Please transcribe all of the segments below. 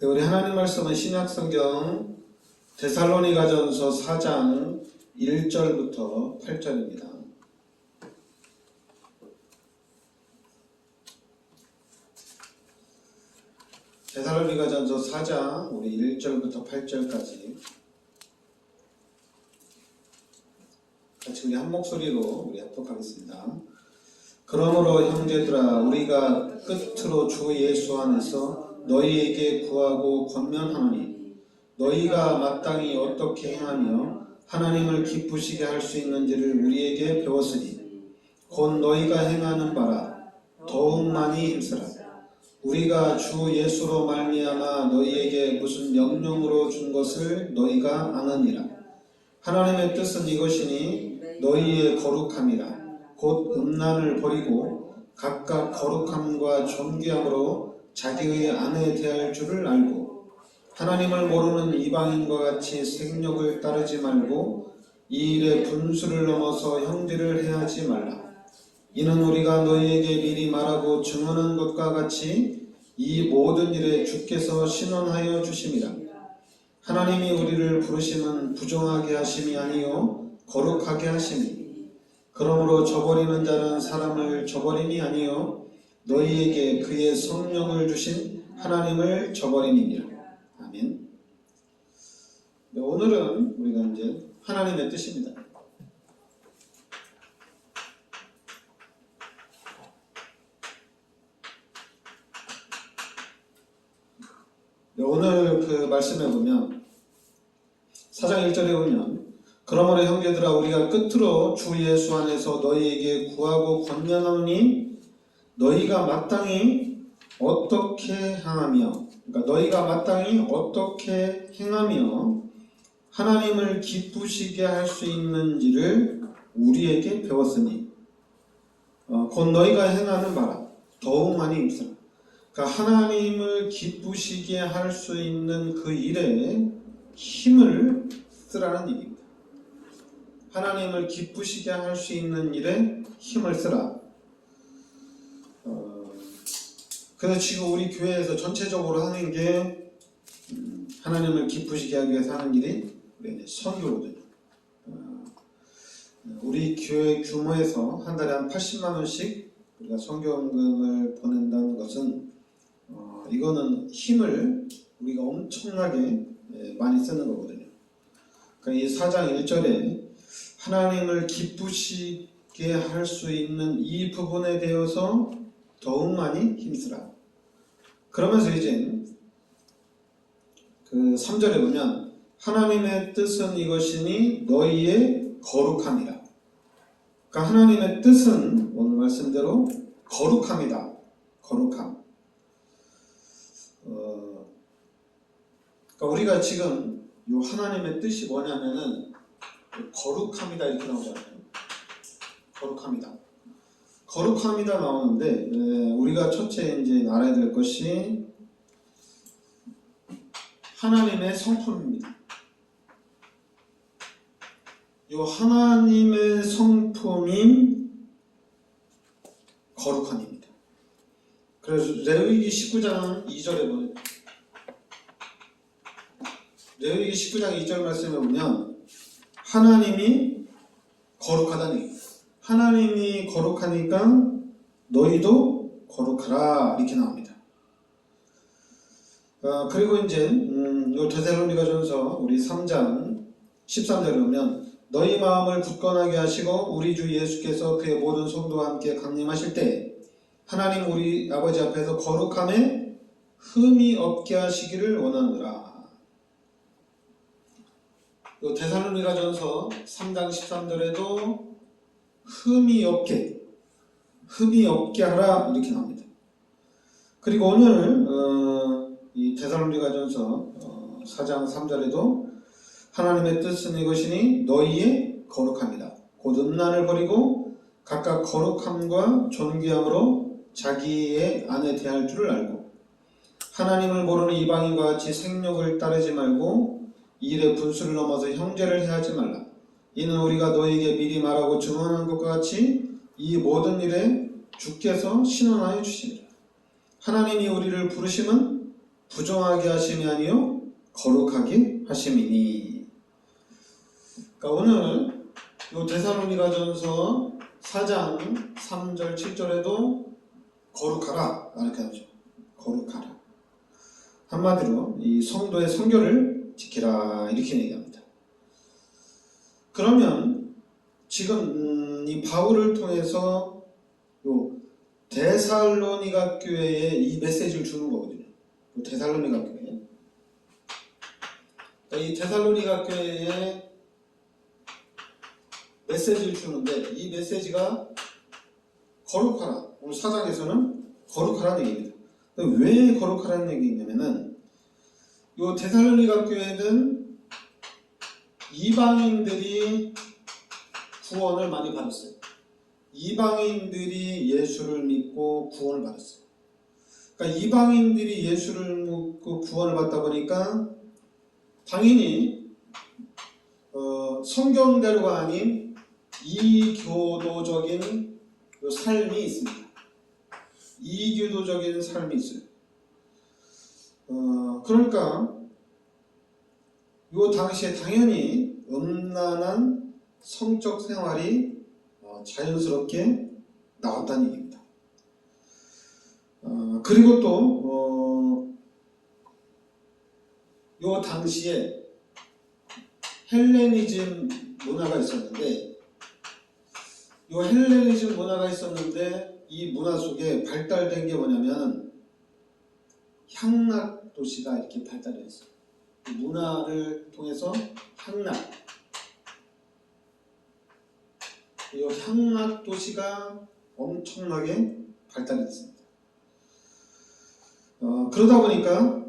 우리 하나님 말씀은 신약성경 데살로니가전서 4장 1절부터 8절입니다. 데살로니가전서 4장 우리 1절부터 8절까지 같이 우리 한 목소리로 우리 합독하겠습니다. 그러므로 형제들아 우리가 끝으로 주 예수 안에서 너희에게 구하고 권면하노니 너희가 마땅히 어떻게 행하며 하나님을 기쁘시게 할 수 있는지를 우리에게 배웠으니 곧 너희가 행하는 바라 더욱 많이 힘쓰라. 우리가 주 예수로 말미암아 너희에게 무슨 명령으로 준 것을 너희가 아느니라. 하나님의 뜻은 이것이니 너희의 거룩함이라. 곧 음란을 버리고 각각 거룩함과 존귀함으로 자기의 아내에 대할 줄을 알고 하나님을 모르는 이방인과 같이 생욕을 따르지 말고 이 일에 분수를 넘어서 형제를 해하지 말라. 이는 우리가 너희에게 미리 말하고 증언한 것과 같이 이 모든 일에 주께서 신원하여 주심이라. 하나님이 우리를 부르심은 부정하게 하심이 아니요 거룩하게 하심이. 그러므로 저버리는 자는 사람을 저버림이 아니요 너희에게 그의 성령을 주신 하나님을 저버림이니라. 아멘. 네, 오늘은 우리가 이제 하나님의 뜻입니다. 네, 오늘 그 말씀에 보면 4장 1절에 보면 그러므로 형제들아 우리가 끝으로 주 예수 안에서 너희에게 구하고 권면하노니 너희가 마땅히 어떻게 행하며 그러니까 너희가 마땅히 어떻게 행하며 하나님을 기쁘시게 할 수 있는지를 우리에게 배웠으니 곧 너희가 행하는 바라 더욱 많이 힘쓰라. 그러니까 하나님을 기쁘시게 할 수 있는 그 일에 힘을 쓰라는 얘기입니다. 하나님을 기쁘시게 할 수 있는 일에 힘을 쓰라. 그래서 지금 우리 교회에서 전체적으로 하는 게 하나님을 기쁘시게 하기 위해서 하는 일이 선교거든요. 우리 교회 규모에서 한 달에 한 80만 원씩 우리가 선교원금을 보낸다는 것은 이거는 힘을 우리가 엄청나게 많이 쓰는 거거든요. 그러니까 이 4장 1절에 하나님을 기쁘시게 할 수 있는 이 부분에 대해서 더욱 많이 힘쓰라. 그러면서 이제 그 3절에 보면 하나님의 뜻은 이것이니 너희의 거룩함이라. 그러니까 하나님의 뜻은 오늘 말씀대로 거룩함이다. 거룩함. 그러니까 우리가 지금 이 하나님의 뜻이 뭐냐면은 거룩함이다 이렇게 나오잖아요. 거룩함이다. 거룩함이다 나오는데 우리가 첫째 이제 알아야 될 것이 하나님의 성품입니다. 이 하나님의 성품인 거룩함입니다. 그래서 레위기 19장 2절에 보면 레위기 19장 2절 말씀에 보면 하나님이 거룩하다는 얘기예요. 하나님이 거룩하니까 너희도 거룩하라 이렇게 나옵니다. 그리고 이제 요 데살로니가전서 우리 3장 13절에 보면 너희 마음을 굳건하게 하시고 우리 주 예수께서 그의 모든 성도와 함께 강림하실 때 하나님 우리 아버지 앞에서 거룩함에 흠이 없게 하시기를 원하노라. 요 데살로니가전서 3장 13절에도 흠이 없게 하라 이렇게 나옵니다. 그리고 오늘 이 데살로니가전서 4장 3절에도 하나님의 뜻은 이것이니 너희의 거룩함이다. 곧 음란을 버리고 각각 거룩함과 존귀함으로 자기의 안에 대할 줄을 알고 하나님을 모르는 이방인과 같이 생욕을 따르지 말고 이 일에 분수를 넘어서 형제를 해하지 말라. 이는 우리가 너에게 미리 말하고 증언한 것과 같이 이 모든 일에 주께서 신원하여 주시니라. 하나님이 우리를 부르심은 부정하게 하심이 아니요 거룩하게 하심이니. 그러니까 오늘 요 데살로니가전서 4장 3절 7절에도 거룩하라 이렇게 하죠. 거룩하라. 한마디로 이 성도의 성결을 지키라 이렇게 얘기합니다. 그러면 지금 이 바울을 통해서 요 데살로니가 교회에 이 메시지를 주는 거거든요. 요 데살로니가 교회. 그러니까 이 데살로니가 교회에 메시지를 주는데 이 메시지가 거룩하라. 오늘 4장에서는 거룩하라는 얘기입니다. 왜 거룩하라는 얘기냐면은 요 데살로니가 교회는 이방인들이 구원을 많이 받았어요. 이방인들이 예수를 믿고 구원을 받았어요. 그러니까 이방인들이 예수를 믿고 구원을 받다 보니까 당연히 성경대로가 아닌 이교도적인 삶이 있습니다. 이교도적인 삶이 있어요. 그러니까 요 당시에 당연히 음란한 성적 생활이 자연스럽게 나왔다는 얘기입니다. 그리고 또 요 당시에 헬레니즘 문화가 있었는데 요 헬레니즘 문화가 있었는데 이 문화 속에 발달된 게 뭐냐면 향락 도시가 이렇게 발달했어요. 문화를 통해서 향락, 이 향락 도시가 엄청나게 발달했습니다. 그러다 보니까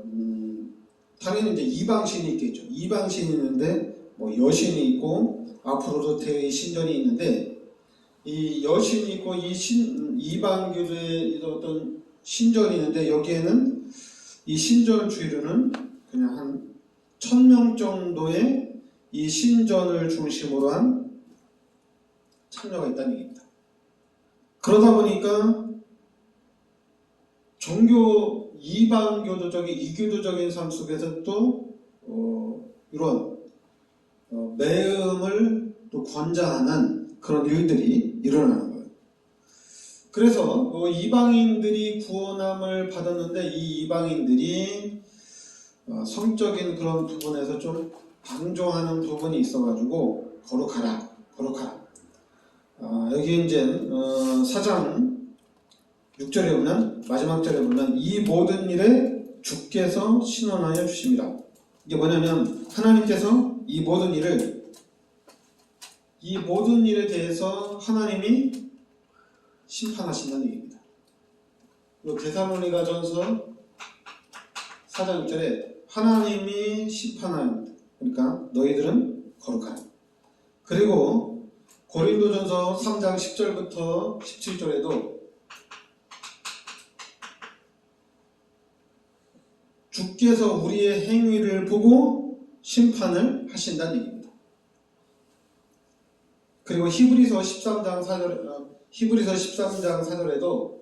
당연히 이제 이방신이 있겠죠. 이방신이 있는데 뭐 여신이 있고 앞으로도 대의 신전이 있는데 이 여신이 있고 이 이방교의 어떤 신전이 있는데 여기에는 이 신전 주위로는 그냥 한 1000명 정도의 이 신전을 중심으로 한 참여가 있다는 얘기입니다. 그러다 보니까 종교 이방교도적인 이교도적인 삶 속에서 또 이런 매음을 또 권장하는 그런 일들이 일어나는 거예요. 그래서 이방인들이 구원함을 받았는데 이 이방인들이 성적인 그런 부분에서 좀 방종하는 부분이 있어가지고 거룩하라. 여기 이제 4장 6절에 보면 마지막 절에 보면 이 모든 일에 주께서 신원하여 주십니다. 이게 뭐냐면 하나님께서 이 모든 일에 대해서 하나님이 심판하신다는 얘기입니다. 데살로니가전서 4장 6절에 하나님이 심판합니다. 그러니까 너희들은 거룩하라. 그리고 고린도전서 3장 10절부터 17절에도 주께서 우리의 행위를 보고 심판을 하신다는 얘기입니다. 그리고 히브리서 13장 4절에도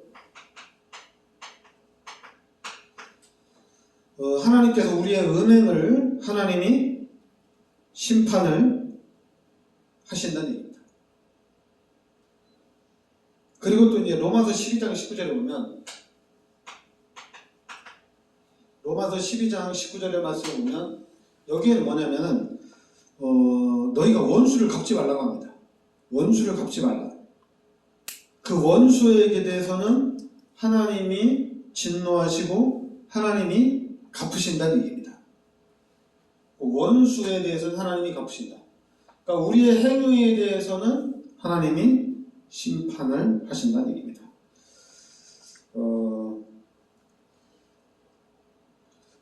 하나님께서 우리의 은행을 하나님이 심판을 하신다는 얘기입니다. 그리고 또 이제 로마서 12장 19절에 보면 로마서 12장 19절의 말씀을 보면 여기에는 뭐냐면은 너희가 원수를 갚지 말라고 합니다. 원수를 갚지 말라. 그 원수에게 대해서는 하나님이 진노하시고 하나님이 갚으신다는 얘기입니다. 원수에 대해서는 하나님이 갚으신다. 그러니까 우리의 행위에 대해서는 하나님이 심판을 하신다는 얘기입니다.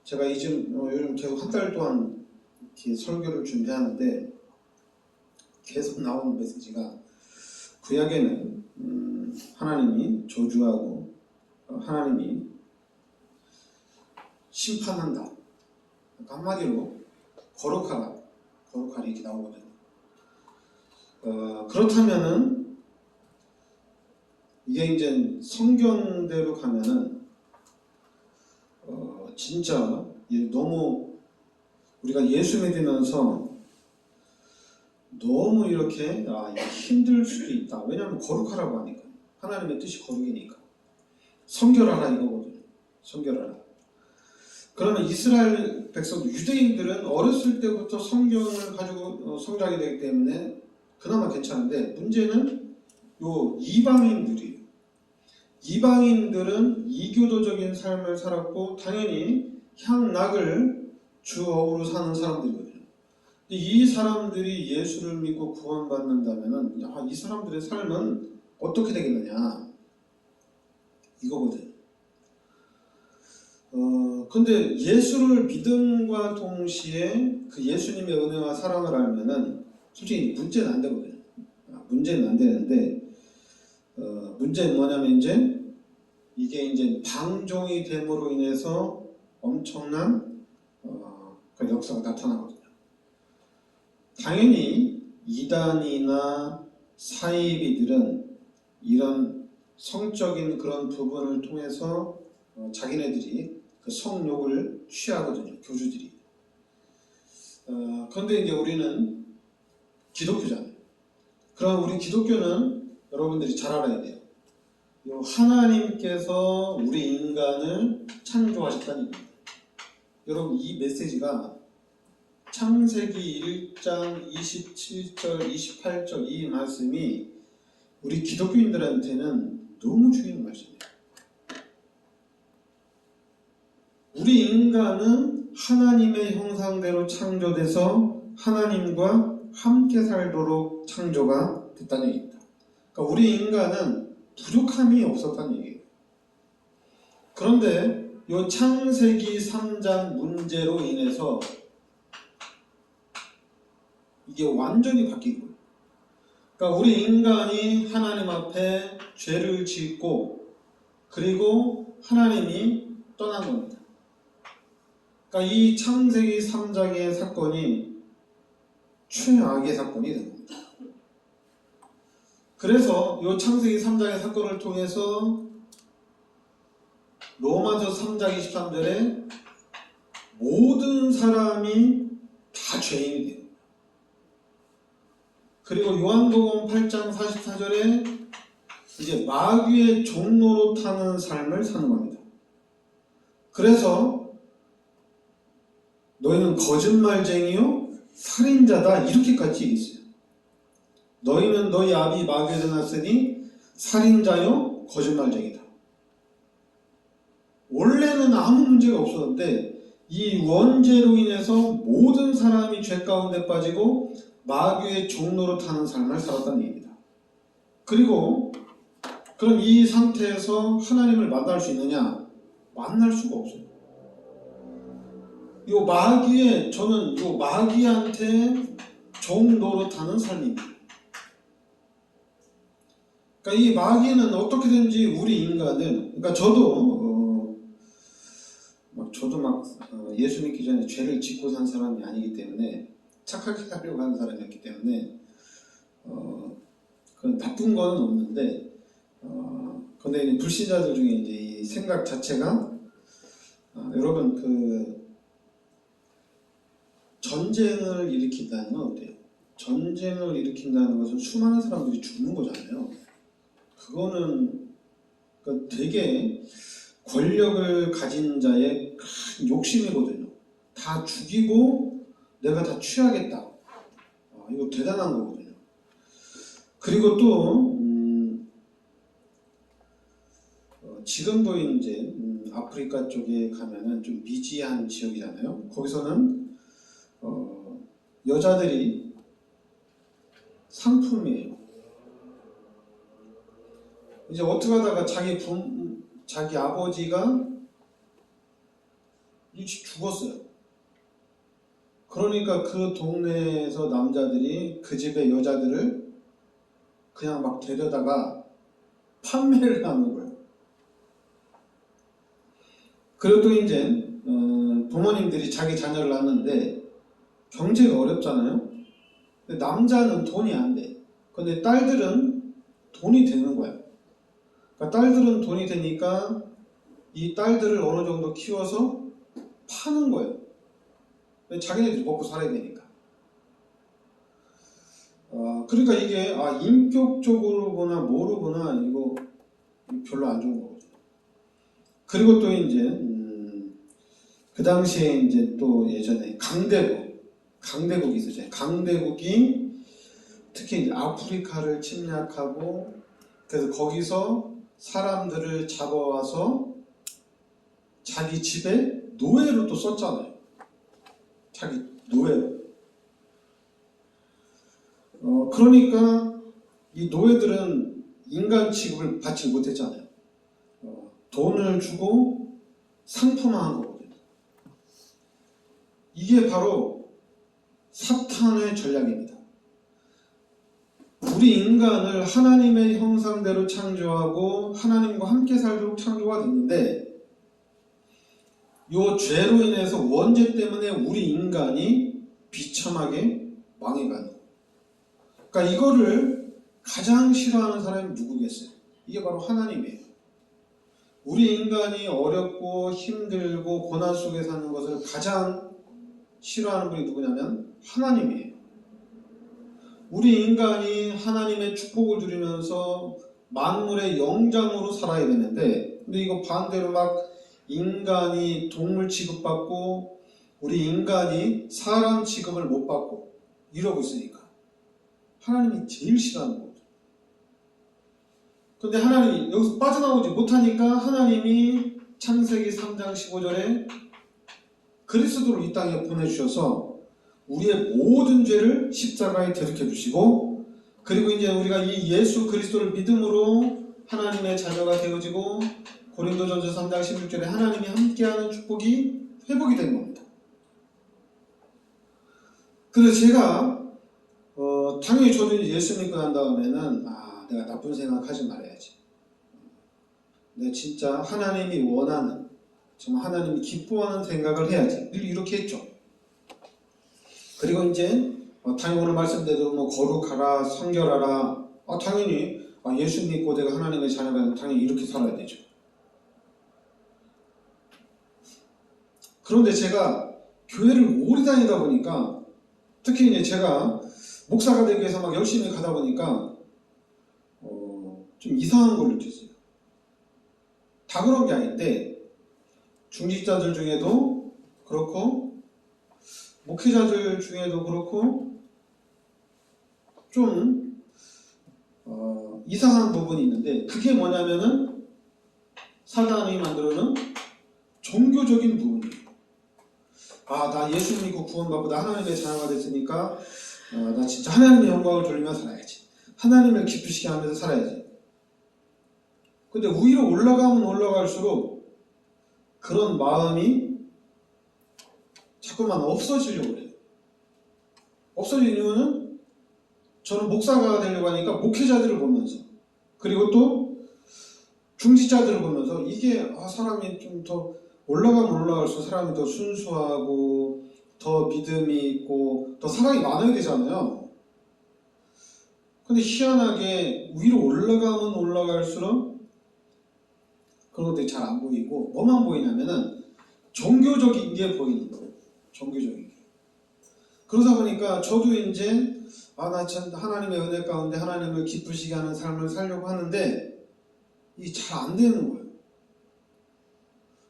제가 요즘 계속 한 달 동안 이렇게 설교를 준비하는데 계속 나오는 메시지가 구약에는 하나님이 저주하고 하나님이 심판한다. 그러니까 한마디로 거룩하라 이렇게 나오거든요. 그렇다면은 이게 이제 성경대로 가면은 진짜 너무 우리가 예수 믿으면서 너무 이렇게 이게 힘들 수도 있다. 왜냐하면 거룩하라고 하니까. 하나님의 뜻이 거룩이니까. 성결하라 이거거든요. 성결하라. 그러면 이스라엘 백성, 유대인들은 어렸을 때부터 성경을 가지고 성장이 되기 때문에 그나마 괜찮은데, 문제는 요 이방인들이에요. 이방인들은 이교도적인 삶을 살았고 당연히 향락을 주업으로 사는 사람들이거든요. 이 사람들이 예수를 믿고 구원받는다면은 이 사람들의 삶은 어떻게 되겠느냐 이거거든. 근데 예수를 믿음과 동시에 그 예수님의 은혜와 사랑을 알면은 솔직히 문제는 안 되거든요. 문제는 안 되는데, 문제는 뭐냐면 이게 이제 방종이 됨으로 인해서 엄청난 그 역사가 나타나거든요. 당연히 이단이나 사이비들은 이런 성적인 그런 부분을 통해서 자기네들이 그 성욕을 취하거든요. 교주들이. 그런데 이제 우리는 기독교잖아요. 그럼 우리 기독교는 여러분들이 잘 알아야 돼요. 하나님께서 우리 인간을 창조하셨다는 얘기입니다. 여러분, 이 메시지가 창세기 1장 27절 28절 이 말씀이 우리 기독교인들한테는 너무 중요한 말씀이에요. 우리 인간은 하나님의 형상대로 창조돼서 하나님과 함께 살도록 창조가 됐다는 얘기입니다. 그러니까 우리 인간은 부족함이 없었다는 얘기예요. 그런데 이 창세기 3장 문제로 인해서 이게 완전히 바뀐 거예요. 그러니까 우리 인간이 하나님 앞에 죄를 짓고 그리고 하나님이 떠난 겁니다. 그러니까 이 창세기 3장의 사건이 최악의 사건이 된 겁니다. 그래서 이 창세기 3장의 사건을 통해서 로마서 3장 23절에 모든 사람이 다 죄인이 돼요. 그리고 요한복음 8장 44절에 이제 마귀의 종로로 타는 삶을 사는 겁니다. 그래서 너희는 거짓말쟁이요 살인자다 이렇게까지 얘기했어요. 너희는 너희 아비 마귀에서 났으니 살인자요 거짓말쟁이다. 원래는 아무 문제가 없었는데 이 원죄로 인해서 모든 사람이 죄 가운데 빠지고 마귀의 종로로 타는 삶을 살았다는 얘기입니다. 그리고 그럼 이 상태에서 하나님을 만날 수 있느냐? 만날 수가 없어요. 저는 요 마귀한테 종로로 타는 삶입니다. 그러니까 이 마귀는 어떻게든지 우리 인간을, 그러니까 저도 예수 믿기 전에 죄를 짓고 산 사람이 아니기 때문에 착하게 살려고 하는 사람이었기 때문에 그런 나쁜 거는 없는데, 근데 불신자들 중에 이제 이 생각 자체가 여러분 그 전쟁을 일으킨다는 건 어때요? 전쟁을 일으킨다는 것은 수많은 사람들이 죽는 거잖아요. 그거는 되게 권력을 가진 자의 큰 욕심이거든요. 다 죽이고 내가 다 취하겠다. 이거 대단한 거거든요. 그리고 또 지금도 이제 아프리카 쪽에 가면은 좀 미지한 지역이잖아요. 거기서는 여자들이 상품이에요. 이제 어떻게 하다가 자기 아버지가 일찍 죽었어요. 그러니까 그 동네에서 남자들이 그 집의 여자들을 그냥 막 데려다가 판매를 하는 거예요. 그리고 또 이제 부모님들이 자기 자녀를 낳는데 경제가 어렵잖아요. 근데 남자는 돈이 안 돼. 근데 딸들은 돈이 되는 거야. 그러니까 딸들은 돈이 되니까 이 딸들을 어느 정도 키워서 파는 거예요. 자기네들이 먹고 살아야 되니까. 그러니까 이게 인격적으로 보나 뭐로 보나 이거 별로 안 좋은 거거든요. 그리고 또 이제 그 당시에 이제 또 예전에 강대국이 있었잖아요. 강대국이 특히 이제 아프리카를 침략하고 그래서 거기서 사람들을 잡아와서 자기 집에 노예로 또 썼잖아요. 자기 노예로. 그러니까 이 노예들은 인간 취급을 받지 못했잖아요. 돈을 주고 상품화한 거거든요. 이게 바로 사탄의 전략입니다. 우리 인간을 하나님의 형상대로 창조하고 하나님과 함께 살도록 창조가 됐는데 이 죄로 인해서 원죄 때문에 우리 인간이 비참하게 망해가는 거예요. 그러니까 이거를 가장 싫어하는 사람이 누구겠어요? 이게 바로 하나님이에요. 우리 인간이 어렵고 힘들고 고난 속에 사는 것을 가장 싫어하는 분이 누구냐면 하나님이에요. 우리 인간이 하나님의 축복을 누리면서 만물의 영장으로 살아야 되는데 근데 이거 반대로 막 인간이 동물 취급받고 우리 인간이 사람 취급을 못 받고 이러고 있으니까 하나님이 제일 싫어하는 거거든요. 근데 하나님이 여기서 빠져나오지 못하니까 하나님이 창세기 3장 15절에 그리스도를 이 땅에 보내주셔서 우리의 모든 죄를 십자가에 대속해 주시고 그리고 이제 우리가 이 예수 그리스도를 믿음으로 하나님의 자녀가 되어지고 고린도전서 3장 16절에 하나님이 함께하는 축복이 회복이 된 겁니다. 그래서 제가 당연히 저도 예수 믿고 난 다음에는 내가 나쁜 생각하지 말아야지. 내가 진짜 하나님이 원하는 정말 하나님이 기뻐하는 생각을 해야지. 늘 이렇게 했죠. 그리고 이제 당연히 오늘 말씀대로 뭐 거룩하라, 성결하라. 당연히 예수 믿고 내가 하나님의 자녀가 되면 당연히 이렇게 살아야 되죠. 그런데 제가 교회를 오래 다니다 보니까 특히 이제 제가 목사가 되기 위해서 막 열심히 가다 보니까 좀 이상한 걸 느꼈어요. 다 그런 게 아닌데 중직자들 중에도 그렇고 목회자들 중에도 그렇고 좀 이상한 부분이 있는데 그게 뭐냐면은 사단이 만들어놓은 종교적인 부분이에요. 나 예수 믿고 구원받고 나 하나님의 자녀가 됐으니까 나 진짜 하나님의 영광을 돌리며 살아야지. 하나님을 기쁘시게 하면서 살아야지. 근데 위로 올라가면 올라갈수록 그런 마음이 자꾸만 없어지려고 그래요. 없어지는 이유는 저는 목사가 되려고 하니까 목회자들을 보면서 그리고 또 중직자들을 보면서 이게 사람이 좀 더 올라가면 올라갈수록 사람이 더 순수하고 더 믿음이 있고 더 사랑이 많아야 되잖아요. 근데 희한하게 위로 올라가면 올라갈수록 그런 것들이 잘 안 보이고 뭐만 보이냐면은 종교적인 게 보이는 거예요. 종교적인 게. 그러다 보니까 저도 이제 나 참 하나님의 은혜 가운데 하나님을 기쁘시게 하는 삶을 살려고 하는데 이게 잘 안 되는 거예요.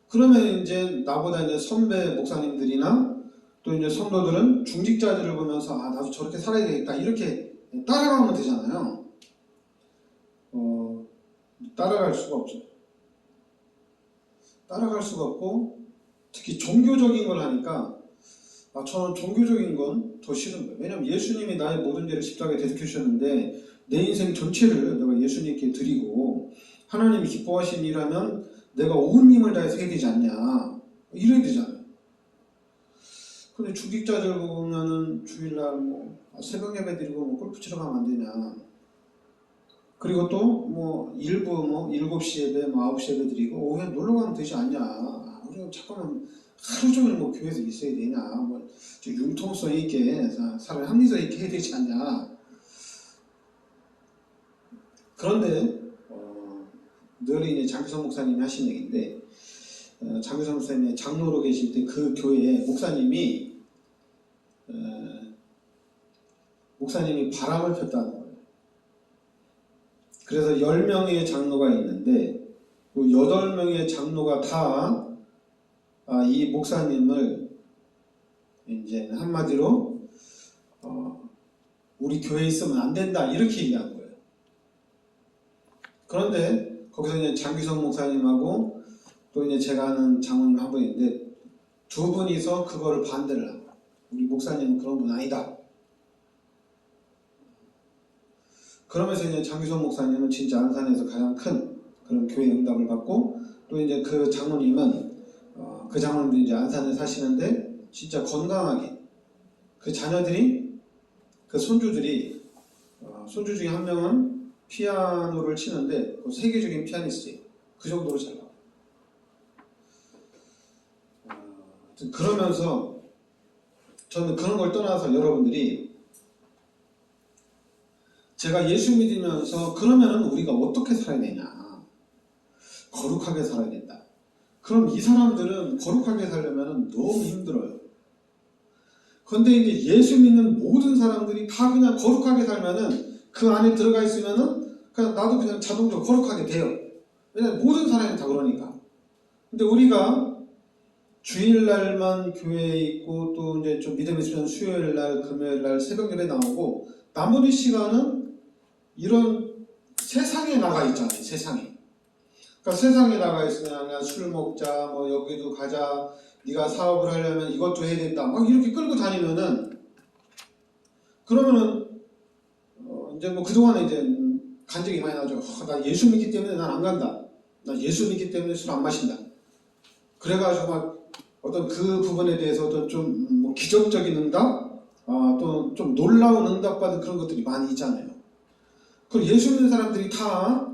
그러면 이제 나보다 이제 선배 목사님들이나 또 이제 성도들은 중직자들을 보면서 나도 저렇게 살아야 되겠다 이렇게 따라가면 되잖아요. 따라갈 수가 없죠. 따라갈 수가 없고 특히 종교적인 걸 하니까 저는 종교적인 건 더 싫은 거예요. 왜냐하면 예수님이 나의 모든 죄를 십자가에 대속해 주셨는데 내 인생 전체를 내가 예수님께 드리고 하나님이 기뻐하신 일하면 내가 온 힘을 다해서 해야 되지 않냐 이래야 되잖아요. 근데 중직자들 보면은 주일날 뭐 새벽 예배 드리고 뭐 골프 치러 가면 안 되냐. 그리고 또 뭐 일부 7시 예배, 9시 예배 드리고 오후에 놀러 가면 되지 않냐. 우리가 잠깐만 하루 종일 뭐 교회에서 있어야 되냐. 뭐 융통성 있게 사람이 합리성 있게 해야 되지 않냐. 그런데 늘 이제 장기성 목사님이 하신 얘기인데 장규성 선생님이 장로로 계실 때 그 교회에 목사님이 바람을 폈다는 거예요. 그래서 10명의 장로가 있는데 그 8명의 장로가 다 이 목사님을 이제 한마디로 우리 교회에 있으면 안 된다 이렇게 얘기한 거예요. 그런데 거기서 이제 장규성 목사님하고 또 이제 제가 아는 장로님 한 분인데 두 분이서 그거를 반대를 한 거예요. 우리 목사님은 그런 분 아니다. 그러면서 이제 장규성 목사님은 진짜 안산에서 가장 큰 그런 교회 응답을 받고 또 이제 그 장로님은 그 장로님도 이제 안산에 사시는데 진짜 건강하게 그 자녀들이 그 손주 중에 한 명은 피아노를 치는데 그 세계적인 피아니스트예요. 그 정도로 잘 나와요. 그러면서 저는 그런 걸 떠나서 여러분들이 제가 예수 믿으면서 그러면은 우리가 어떻게 살아야 되냐? 거룩하게 살아야 된다. 그럼 이 사람들은 거룩하게 살려면 너무 힘들어요. 그런데 이제 예수 믿는 모든 사람들이 다 그냥 거룩하게 살면은 그 안에 들어가 있으면은 그냥 나도 그냥 자동적으로 거룩하게 돼요. 왜냐면 모든 사람이 다 그러니까. 근데 우리가 주일날만 교회에 있고 또 이제 좀 믿음 있으면 수요일날, 금요일날 새벽 예배 나오고 나머지 시간은 이런 세상에 나가 있잖아요. 세상에. 그러니까 세상에 나가 있으면 그냥 술 먹자, 뭐 여기도 가자, 네가 사업을 하려면 이것도 해야 된다, 막 이렇게 끌고 다니면은 그러면은 이제 뭐 그동안에 이제 간증이 많이 나죠. 나 예수 믿기 때문에 난 안 간다. 나 예수 믿기 때문에 술 안 마신다. 그래가지고 막 어떤 그 부분에 대해서 어떤 좀 뭐 기적적인 응답, 또 좀 놀라운 응답 받은 그런 것들이 많이 있잖아요. 그리고 예수 믿는 사람들이 다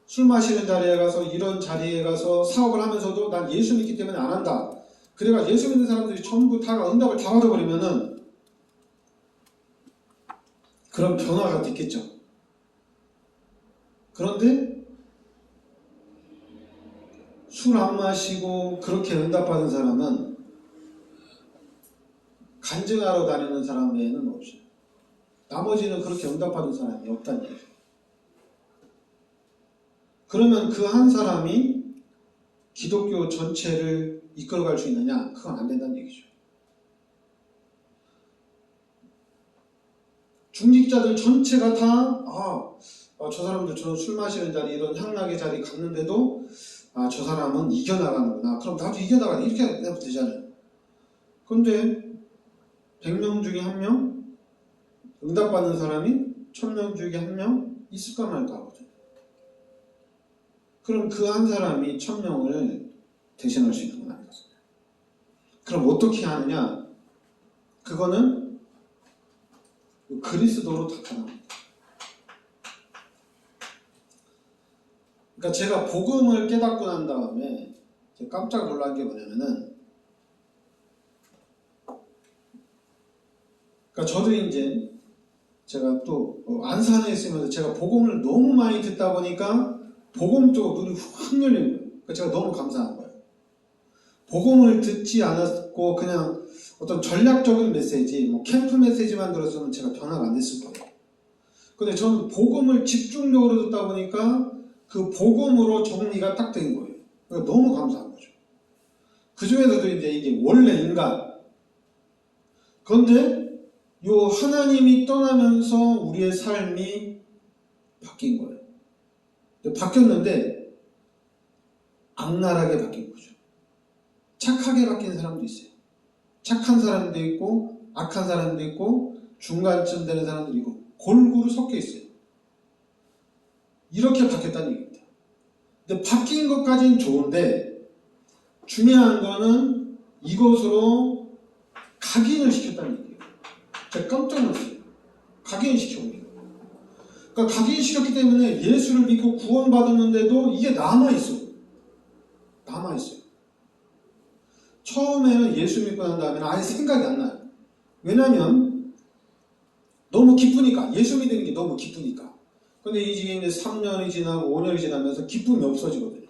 술 마시는 자리에 가서 이런 자리에 가서 사업을 하면서도 난 예수 믿기 때문에 안 한다. 그래가 예수 믿는 사람들이 전부 다 응답을 다 받아버리면은 그런 변화가 됐겠죠. 그런데 술 안 마시고 그렇게 응답받은 사람은 간증하러 다니는 사람 외에는 없어요. 나머지는 그렇게 응답받은 사람이 없다는 얘기예요. 그러면 그 한 사람이 기독교 전체를 이끌어갈 수 있느냐? 그건 안 된다는 얘기죠. 중직자들 전체가 다 저 사람들 저런 술 마시는 자리 이런 향락의 자리 갔는데도 저 사람은 이겨나가는구나. 그럼 나도 이겨나가네. 이렇게 해도 되잖아요. 그런데 100명 중에 1명 응답받는 사람이 1000명 중에 1명 있을까 말까 하거든요. 그럼 그 한 사람이 1000명을 대신할 수 있는 건 아니거든요. 그럼 어떻게 하느냐? 그거는 그리스도로 나타납니다. 그러니까 제가 복음을 깨닫고 난 다음에 깜짝 놀란 게 뭐냐면은, 그러니까 저도 이제 제가 또 안산에 있으면서 제가 복음을 너무 많이 듣다 보니까 복음 쪽 눈이 확 열리는 거예요. 그러니까 제가 너무 감사한 거예요. 복음을 듣지 않았고 그냥 어떤 전략적인 메시지, 뭐 캠프 메시지만 들었으면 제가 변화가 안 됐을 거예요. 근데 저는 복음을 집중적으로 듣다 보니까 그 복음으로 정리가 딱 된 거예요. 그러니까 너무 감사한 거죠. 그 중에서도 이제 이게 원래 인간. 그런데 요 하나님이 떠나면서 우리의 삶이 바뀐 거예요. 바뀌었는데 악랄하게 바뀐 거죠. 착하게 바뀐 사람도 있어요. 착한 사람도 있고 악한 사람도 있고 중간쯤 되는 사람도 있고 골고루 섞여 있어요. 이렇게 바뀌었다는 얘기입니다. 근데 바뀐 것까지는 좋은데 중요한 거는 이것으로 각인을 시켰다는 얘기예요. 제가 깜짝 놀랐어요. 각인시켜버린 거예요. 그러니까 각인시켰기 때문에 예수를 믿고 구원받았는데도 이게 남아있어요. 남아있어요. 처음에는 예수 믿고 난 다음에는 아예 생각이 안 나요. 왜냐면 너무 기쁘니까. 예수 믿는 게 너무 기쁘니까. 근데 이제 3년이 지나고 5년이 지나면서 기쁨이 없어지거든요.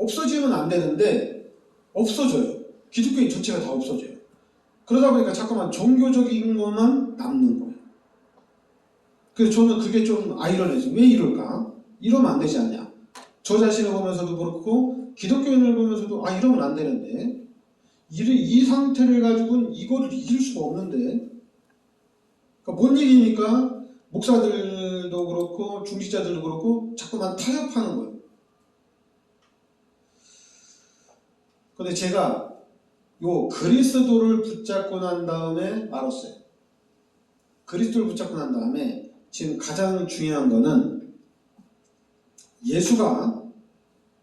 없어지면 안 되는데 없어져요. 기독교인 전체가 다 없어져요. 그러다 보니까 자꾸만 종교적인 것만 남는 거예요. 그래서 저는 그게 좀 아이러니해서 왜 이럴까? 이러면 안 되지 않냐? 저 자신을 보면서도 그렇고 기독교인을 보면서도 이러면 안 되는데 이 상태를 가지고는 이거를 이길 수가 없는데 그러니까 뭔 얘기니까 목사들도 그렇고 중직자들도 그렇고 자꾸만 타협하는 거예요. 근데 제가 요 그리스도를 붙잡고 난 다음에 알았어요. 그리스도를 붙잡고 난 다음에 지금 가장 중요한 거는 예수가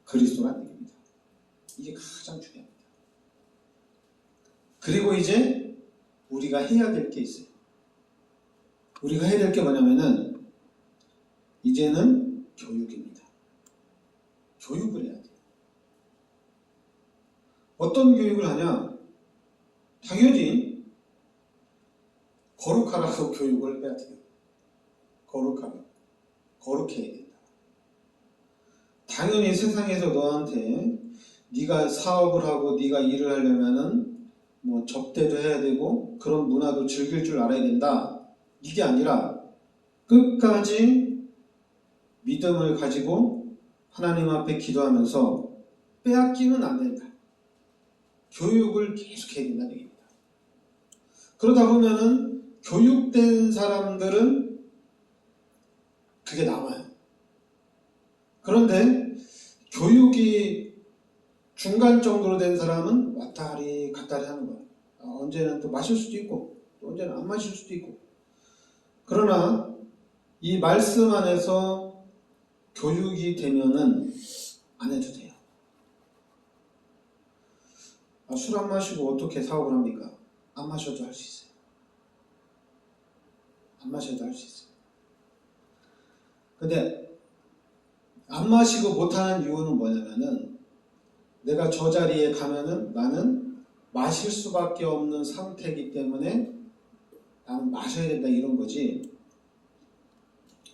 그리스도라는 얘기입니다. 이게 가장 중요합니다. 그리고 이제 우리가 해야 될 게 있어요. 우리가 해야 될 게 뭐냐면은 이제는 교육입니다. 교육을 해야 돼요. 어떤 교육을 하냐? 당연히 거룩하라고 교육을 해야 돼요. 거룩해야 된다. 당연히 세상에서 너한테 네가 사업을 하고 네가 일을 하려면은 뭐 접대도 해야 되고 그런 문화도 즐길 줄 알아야 된다. 이게 아니라 끝까지 믿음을 가지고 하나님 앞에 기도하면서 빼앗기면 안 된다. 교육을 계속 해야 된다는 얘기입니다. 그러다 보면은 교육된 사람들은 그게 남아요. 그런데 교육이 중간 정도로 된 사람은 왔다리 갔다리 하는 거예요. 언제는 또 마실 수도 있고 또 언제는 안 마실 수도 있고. 그러나 이 말씀 안에서 교육이 되면은 안 해도 돼요. 술 안 마시고 어떻게 사업을 합니까? 안 마셔도 할 수 있어요. 안 마셔도 할 수 있어요. 근데 안 마시고 못하는 이유는 뭐냐면은 내가 저 자리에 가면은 나는 마실 수밖에 없는 상태이기 때문에 나는 마셔야 된다 이런 거지.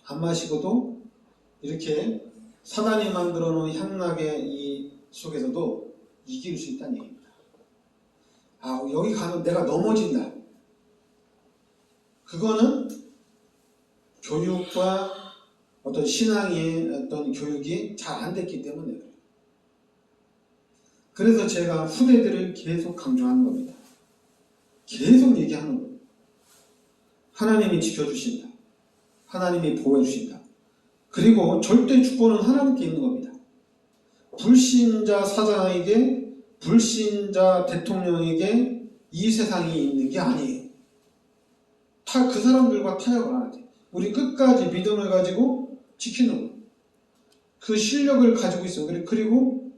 안 마시고도 이렇게 사단이 만들어 놓은 향락의 이 속에서도 이길 수 있다는 얘기입니다. 여기 가면 내가 넘어진다. 그거는 교육과 어떤 신앙의 어떤 교육이 잘 안 됐기 때문에 그래요. 그래서 제가 후대들을 계속 강조하는 겁니다. 계속 얘기하는 거예요. 하나님이 지켜주신다. 하나님이 보호해주신다. 그리고 절대 주권은 하나님께 있는 겁니다. 불신자 사장에게, 불신자 대통령에게 이 세상이 있는 게 아니에요. 다 그 사람들과 타협을 안 해요. 우리 끝까지 믿음을 가지고 지키는 거예요. 그 실력을 가지고 있어요. 그리고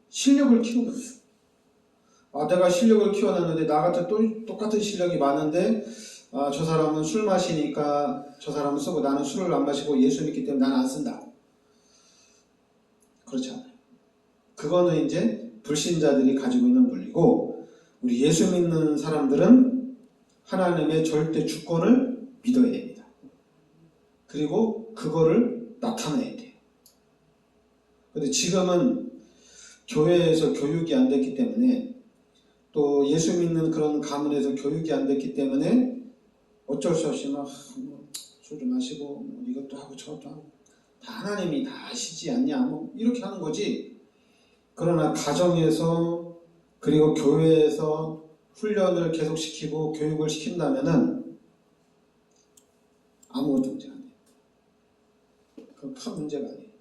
실력을 키우는 거예요. 내가 실력을 키워놨는데 나 같은 똑같은 실력이 많은데 저 사람은 술 마시니까 저 사람은 쓰고 나는 술을 안 마시고 예수 믿기 때문에 나는 안 쓴다. 그렇지 않아요. 그거는 이제 불신자들이 가지고 있는 논리고 우리 예수 믿는 사람들은 하나님의 절대 주권을 믿어야 됩니다. 그리고 그거를 나타내야 돼요. 근데 지금은 교회에서 교육이 안 됐기 때문에 또 예수 믿는 그런 가문에서 교육이 안 됐기 때문에 어쩔 수 없이 막 술 좀 마시고 이것도 하고 저것도 하고 다 하나님이 다 아시지 않냐 이렇게 하는 거지. 그러나 가정에서 그리고 교회에서 훈련을 계속 시키고 교육을 시킨다면은 아무것도 문제가 안 돼요. 그건 큰 문제가 아니에요.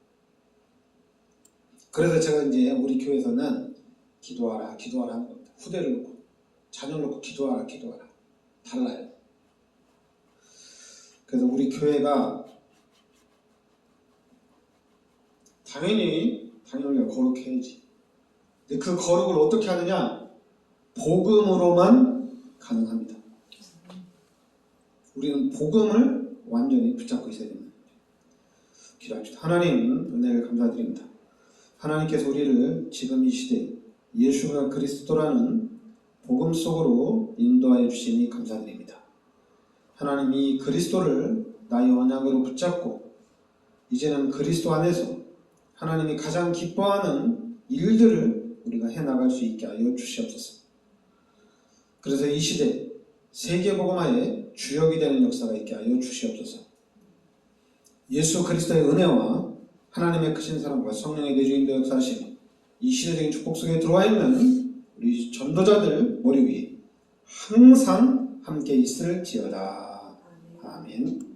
그래서 제가 이제 우리 교회에서는 기도하라 하는 겁니다. 후대를 놓고 자녀를 놓고 기도하라 달라요. 그래서 우리 교회가 당연히 거룩해야지. 근데 그 거룩을 어떻게 하느냐? 복음으로만 가능합니다. 우리는 복음을 완전히 붙잡고 있어야 됩니다. 기도합시다. 하나님 은혜를 감사드립니다. 하나님께서 우리를 지금 이 시대 예수가 그리스도라는 복음 속으로 인도하여 주시니 감사드립니다. 하나님이 그리스도를 나의 언약으로 붙잡고 이제는 그리스도 안에서 하나님이 가장 기뻐하는 일들을 우리가 해나갈 수 있게 하여 주시옵소서. 그래서 이 시대 세계복음화의 주역이 되는 역사가 있게 하여 주시옵소서. 예수 그리스도의 은혜와 하나님의 크신 사랑과 성령의 내주인도 역사하신 이 시대적인 축복 속에 들어와 있는 우리 전도자들 머리 위에 항상 함께 있을지어다. 아멘.